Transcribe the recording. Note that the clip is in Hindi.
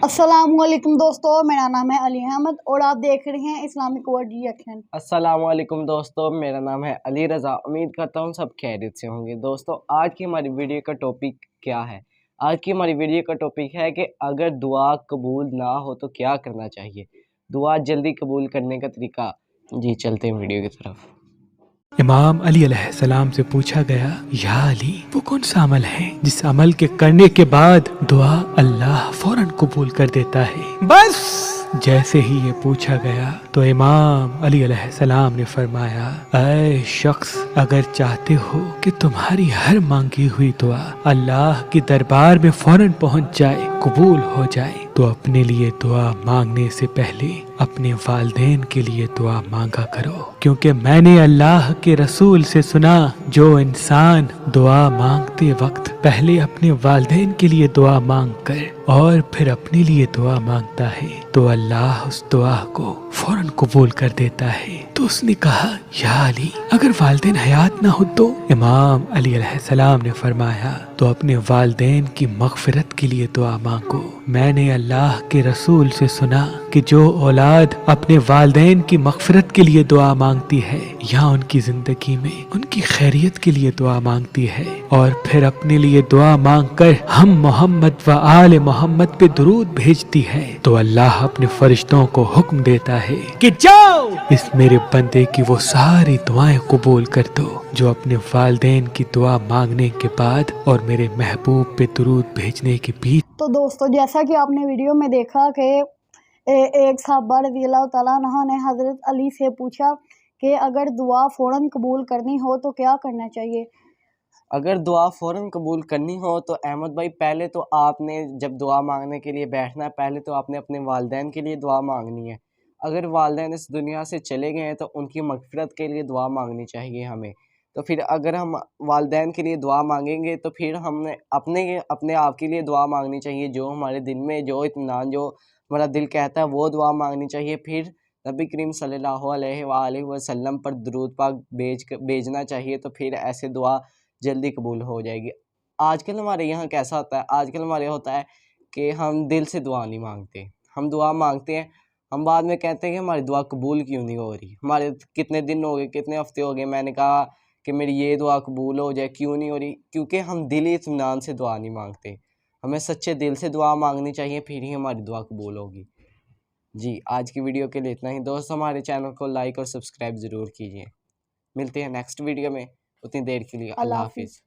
अस्सलामुअलैकुम दोस्तों, मेरा नाम है अली अहमद और आप देख रहे हैं इस्लामिक वर्ल्ड रिएक्शन। अस्सलामुअलैकुम दोस्तों, मेरा नाम है अली रज़ा। उम्मीद करता हूँ सब खैरियत से होंगे। दोस्तों, आज की हमारी वीडियो का टॉपिक क्या है? आज की हमारी वीडियो का टॉपिक है कि अगर दुआ कबूल ना हो तो क्या करना चाहिए, दुआ जल्दी कबूल करने का तरीका। जी चलते हैं वीडियो की तरफ। इमाम अली अलैहिस्सलाम से पूछा गया, या अली, वो कौन सा अमल है जिस अमल के करने के बाद दुआ अल्लाह फौरन कबूल कर देता है? बस जैसे ही ये पूछा गया तो इमाम अली अलैहिस्सलाम ने फरमाया, ऐ शख्स, अगर चाहते हो कि तुम्हारी हर मांगी हुई दुआ अल्लाह के दरबार में फौरन पहुंच जाए, कबूल हो जाए, तो अपने लिए दुआ मांगने से पहले अपने वालिदैन के लिए दुआ मांगा करो, क्योंकि मैंने अल्लाह के रसूल से सुना, जो इंसान दुआ मांगते वक्त पहले अपने वालिदैन के लिए दुआ मांग कर और फिर अपने लिए दुआ मांगता है तो अल्लाह उस दुआ को फौरन कबूल कर देता है। तो उसने कहा, या अली, अगर वालिदैन हयात ना हो तो? इमाम अली अलैहिस्सलाम ने फरमाया, तो अपने वालिदैन की मगफिरत के लिए दुआ मांगो। मैंने अल्लाह के रसूल से सुना कि जो औलाद अपने वालिदैन की मगफिरत के लिए दुआ मांगती है या उनकी जिंदगी में उनकी खैरियत के लिए दुआ मांगती है और फिर अपने लिए दुआ मांग कर हम मोहम्मद व आले मोहम्मद पे दुरूद भेजती है, तो अल्लाह अपने फरिश्तों को हुक्म देता है कि जाओ इस मेरे बंदे की वो सारी दुआएं कबूल कर दो जो अपने वालिदैन की दुआ मांगने के बाद और मेरे महबूब पे दुरूद भेजने के बीच। तो दोस्तों, जैसा कि आपने वीडियो में देखा कि एक सहाबा रज़ियल्लाहु तआला अन्हु ने हज़रत अली से पूछा कि अगर दुआ फ़ौरन कबूल करनी हो तो क्या करना चाहिए। अगर दुआ फ़ौरन कबूल करनी हो तो अहमद भाई, पहले तो आपने जब दुआ मांगने के लिए बैठना है, पहले तो आपने अपने वालिदैन के लिए दुआ मांगनी है। अगर वालिदैन इस दुनिया से चले गए हैं तो उनकी मग़फ़िरत के लिए दुआ मांगनी चाहिए हमें। तो फिर अगर हम वालिदैन के लिए दुआ मांगेंगे तो फिर हमने अपने आप के लिए दुआ मांगनी चाहिए, जो हमारे दिल में जो इत्मीनान, जो हमारा दिल कहता है वो दुआ मांगनी चाहिए। फिर नबी करीम सल्लल्लाहु अलैहि वसल्लम पर दुरूद पाक भेजना चाहिए, तो फिर ऐसे दुआ जल्दी कबूल हो जाएगी। आजकल हमारे यहाँ कैसा होता है, आजकल हमारे यहाँ होता है कि हम दिल से दुआ नहीं मांगते। हम दुआ मांगते हैं, हम बाद में कहते हैं कि हमारी दुआ कबूल क्यों नहीं हो रही। हमारे कितने दिन हो गए, कितने हफ्ते हो गए, मैंने कहा कि मेरी ये दुआ कबूल हो जाए, क्यों नहीं हो रही? क्योंकि हम दिली इत्मीनान से दुआ नहीं मांगते। हमें सच्चे दिल से दुआ मांगनी चाहिए, फिर ही हमारी दुआ कबूल होगी। जी, आज की वीडियो के लिए इतना ही। दोस्तों, हमारे चैनल को लाइक और सब्सक्राइब ज़रूर कीजिए। मिलते हैं नेक्स्ट वीडियो में, उतनी देर के लिए अल्लाह अल्लाह हाफिज़। हाफिज़।